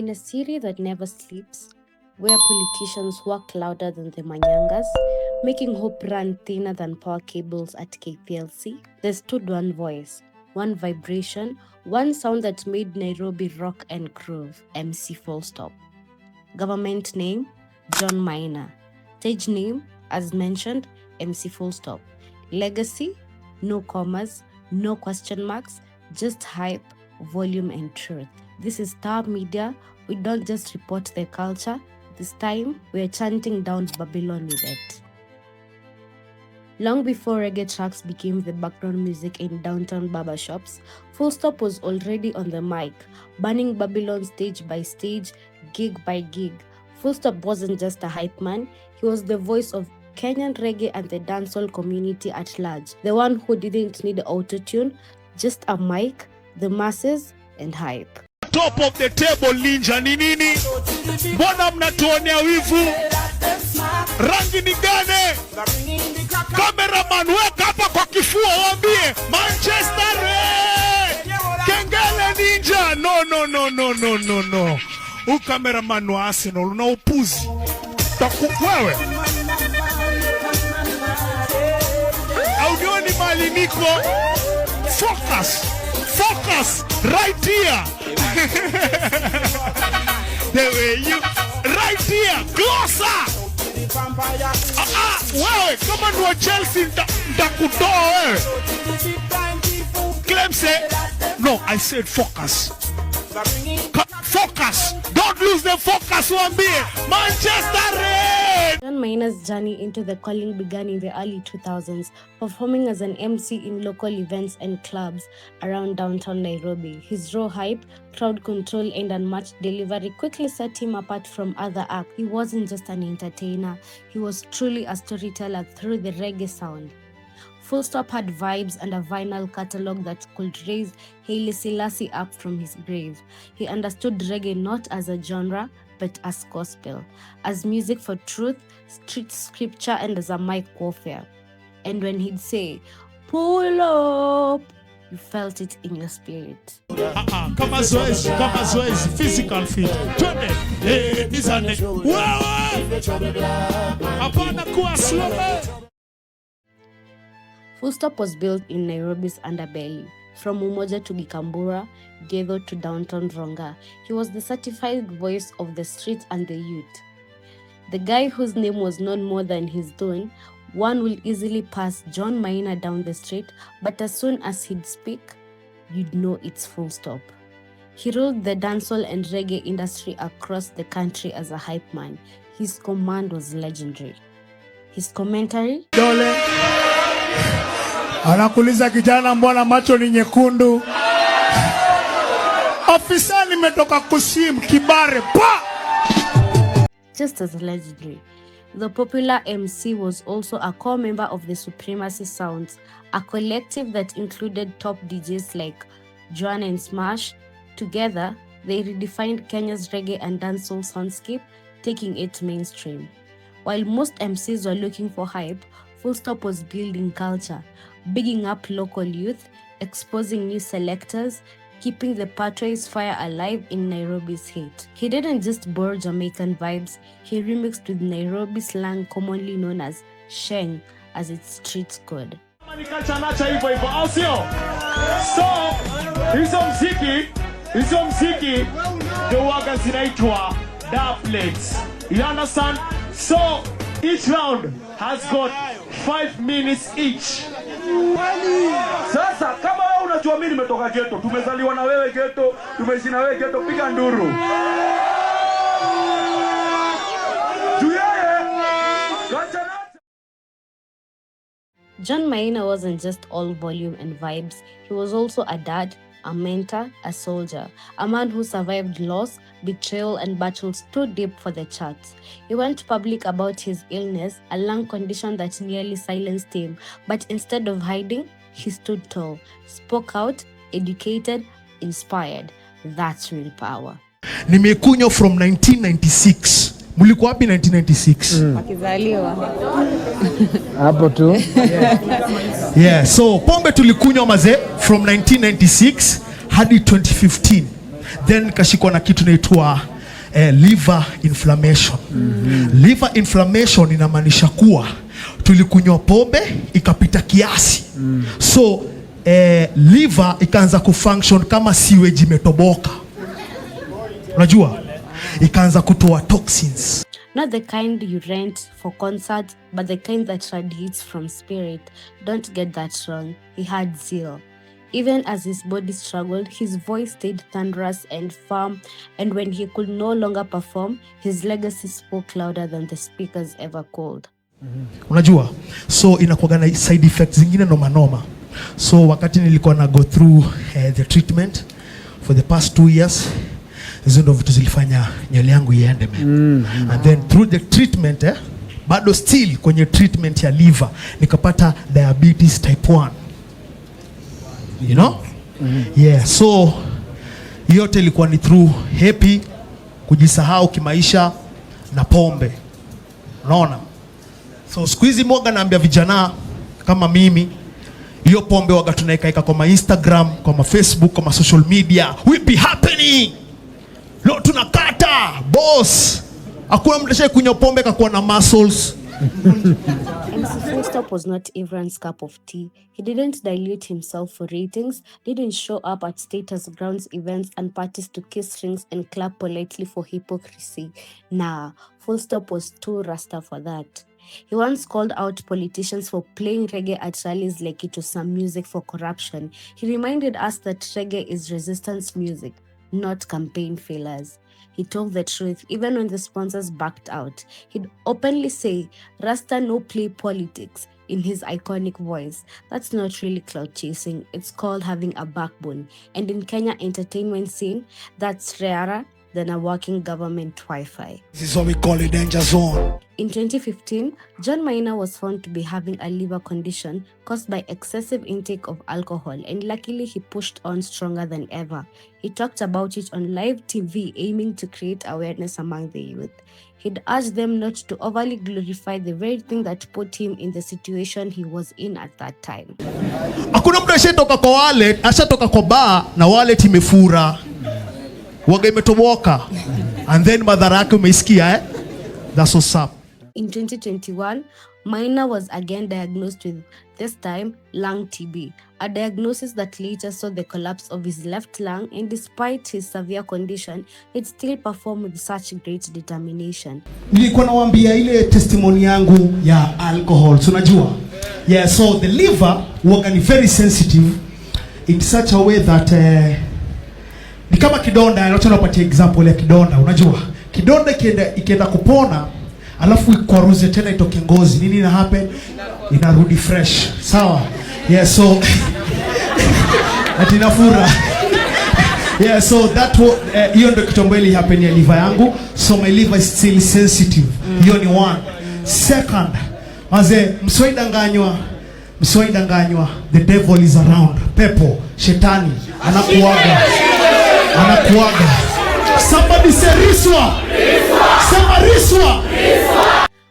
In a city that never sleeps, where politicians work louder than the manyangas, making hope run thinner than power cables at KPLC, there stood one voice, one vibration, one sound that made Nairobi rock and groove: MC Fullstop. Government name, John Maina. Stage name, as mentioned, MC Fullstop. Legacy, no commas, no question marks, just hype, volume and truth. This is TAA Media. We don't just report the culture. This time, we are chanting down Babylon with it. Long before reggae tracks became the background music in downtown barbershops, Fullstop was already on the mic, burning Babylon stage by stage, gig by gig. Fullstop wasn't just a hype man, he was the voice of Kenyan reggae and the dancehall community at large. The one who didn't need auto-tune, just a mic, the masses, and hype. Top of the table ninja ni nini? Mbona mnatuonea wivu? Rangi ni gani? Cameraman weka hapa kwa kifua waambie Manchester Kengele ninja. No. Cameraman wa Arsenal una upuzi. Wewe. Audioni mali niko. Focus right here. The way you right here, closer. Wewe kama ni wa Chelsea ndakutoa wewe. Clem say no, I said focus. Focus. Don't lose the focus, waambie Manchester Red. John Maina's journey into the calling began in the early 2000s, performing as an MC in local events and clubs around downtown Nairobi. His raw hype, crowd control, and unmatched delivery quickly set him apart from other acts. He wasn't just an entertainer, he was truly a storyteller through the reggae sound. Fullstop had vibes and a vinyl catalog that could raise Haile Selassie up from his grave. He understood reggae not as a genre, but as gospel, as music for truth, street scripture, and as a mic warfare. And when he'd say, "Pull up," you felt it in your spirit. Kama zoezi, physical fit. Twende. Nizane. Wewe. Hapana kuwa slow. Fullstop was built in Nairobi's underbelly. From Umoja to Gikambura, Ghetto to downtown Ronga, he was the certified voice of the streets and the youth. The guy whose name was known more than his tune, one will easily pass John Maina down the street, but as soon as he'd speak, you'd know it's Fullstop. He ruled the dancehall and reggae industry across the country as a hype man. His command was legendary. His commentary? Dole. Anakuliza kijana mbona macho ni nyekundu? Ofisa nimetoka kusim kibare pa! Just as legendary. The popular MC was also a core member of the Supremacy Sounds, a collective that included top DJs like Joan and Smash. Together, they redefined Kenya's reggae and dancehall soundscape, taking it mainstream. While most MCs were looking for hype, Fullstop was building culture, bigging up local youth, exposing new selectors, keeping the patriots fire alive in Nairobi's hate. He didn't just borrow Jamaican vibes, he remixed with Nairobi slang commonly known as sheng as its street code. So, hizo mziki ndio waga zinaitwa doublets. You understand? So, each round has got 5 minutes each. Sasa kama wewe unajua mimi nimetoka ghetto, tumezaliwa na wewe ghetto, tumeishi na wewe ghetto, piga nduru. John Maina wasn't just all volume and vibes, he was also a dad, a mentor, a soldier, a man who survived loss, betrayal, and battles too deep for the charts. He went public about his illness, a lung condition that nearly silenced him, but instead of hiding, he stood tall, spoke out, educated, inspired. That's real power. Nimekunywa from 1996. Mulikuwa wapi 1996? Akizaliwa. Hapo tu. Yeah, so pombe tulikunywa mazee from 1996 hadi 2015. Then nikashikwa na kitu naitwa liver inflammation. Liver inflammation inamaanisha kuwa tulikunywa pombe ikapita kiasi. So liver ikaanza kufunction kama sewage imetoboka. Unajua? Ikaanza kutoa toxins. Not the kind you rent for concert, but the kind that radiates from spirit. Don't get that wrong. He had zeal. Even as his body struggled, his voice stayed thunderous and firm, and when he could no longer perform, his legacy spoke louder than the speakers ever could. Unajua? So inakuwa na side effects zingine noma. So wakati nilikuwa na go through the treatment for the past 2 years, hizo ndo vitu zilifanya nywele yangu iende and then through the treatment bado still kwenye treatment ya liver nikapata diabetes type 1. You know? Yeah, so yote ilikuwa ni through happy, kujisahau kimaisha na pombe. Unaona? So siku hizi mwaga naambia vijana kama mimi, hiyo pombe waga tunaikaika kwa Instagram, kwa Facebook, kwa social media. We be happening. Leo tunakata boss. Hakuna mtu ashaye kunywa pombe kakuwa na muscles. MC Fullstop was not everyone's cup of tea. He didn't dilute himself for ratings, didn't show up at status grounds events and parties to kiss rings and clap politely for hypocrisy. Nah, Fullstop was too rasta for that. He once called out politicians for playing reggae at rallies like it was some music for corruption. He reminded us that reggae is resistance music, not campaign failures. He told the truth even when the sponsors backed out. He'd openly say, Rasta no play politics, in his iconic voice. That's not really clout chasing, it's called having a backbone. And in Kenya entertainment scene, that's rarer than a working government Wi-Fi. This is what we call a danger zone. In 2015, John Maina was found to be having a liver condition caused by excessive intake of alcohol, and luckily he pushed on stronger than ever. He talked about it on live TV, aiming to create awareness among the youth. He'd urged them not to overly glorify the very thing that put him in the situation he was in at that time. Hakuna mtu ashatoka kwa wallet, ashatoka kwa bar na wallet imefura. Waga imetoboka. And then madhara yake umeisikia That's what's up. In 2021, Maina was again diagnosed with, this time, lung TB, a diagnosis that later saw the collapse of his left lung, and despite his severe condition, he'd still performed with such great determination. Nilikuwa nawaambia ile testimony yangu ya alcohol, unajua? Yeah, so the liver waga ni very sensitive in such a way that ni kama kidonda. Acha nipatie example ya kidonda. Unajua kidonda ikienda kupona alafu ikwaruze tena itoke ngozi, nini ina happen? Inarudi fresh, sawa? Yeah, so atinafura. Yeah, so that hiyo ndio kitu ambayo happen ya liver yangu. So my liver is still sensitive. Hiyo ni one. Second, msiwaidanganywa, the devil is around. Pepo, shetani anakuaga. Somebody say riswa. Sema riswa.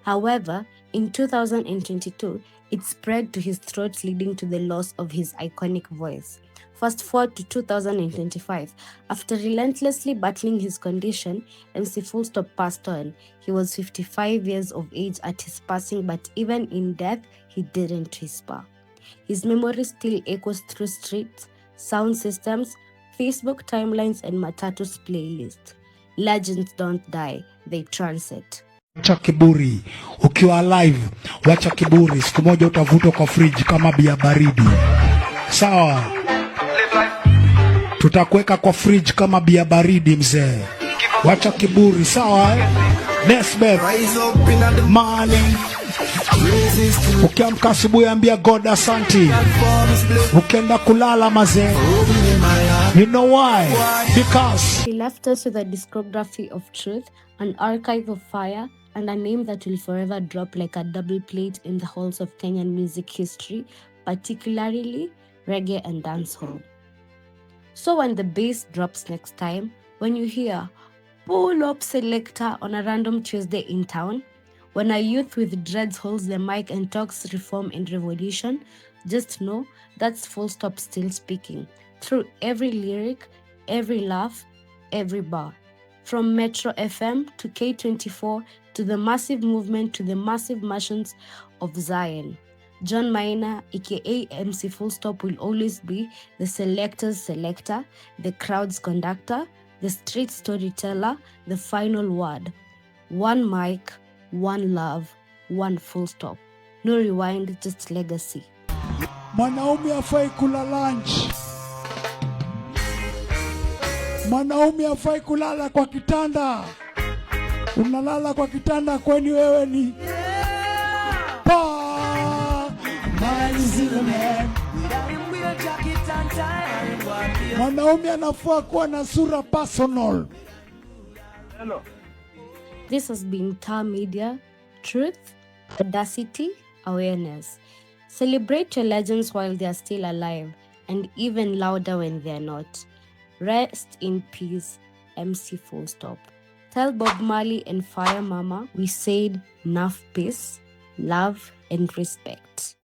However, in 2022, it spread to his throat, leading to the loss of his iconic voice. Fast forward to 2025. After relentlessly battling his condition, MC Fullstop passed on. He was 55 years of age at his passing, but even in death, he didn't whisper. His memory still echoes through streets, sound systems, Facebook timelines, and Matatu's playlist. Legends don't die, they transit. Wacha kiburi, ukiwa live, wacha kiburi, siku moja utavutwa kwa fridge kama bia baridi. Sawa? Tutakuweka kwa fridge kama bia baridi mzee. Wacha kiburi, sawa? Nesbeth, money. Ukiamka asubuhi ambia God asante. Ukienda kulala mazee. You know why? Because he left us with a discography of truth, an archive of fire, and a name that will forever drop like a double plate in the halls of Kenyan music history, particularly reggae and dancehall. So when the bass drops next time, when you hear pull up selector on a random Tuesday in town, when a youth with dreads holds the mic and talks reform and revolution, just know that's Fullstop still speaking. Through every lyric, every laugh, every bar. From Metro FM to K24 to the massive movement to the massive mansions of Zion. John Maina, aka MC Fullstop, will always be the selector's selector, the crowd's conductor, the street storyteller, the final word. One mic, one love, one full stop. No rewind, just legacy. Mwanaume hafai kula lunch. Mwanaume hafai kulala kwa kitanda. Unalala kwa kitanda kwani wewe ni mwanaume anafaa kuwa na sura personal. Hello. This has been TAA Media, truth, audacity, awareness. Celebrate your legends while they are still alive, and even louder when they are not. Rest in peace, MC Fullstop. Tell Bob Marley and Fire Mama we said enough peace, love, and respect.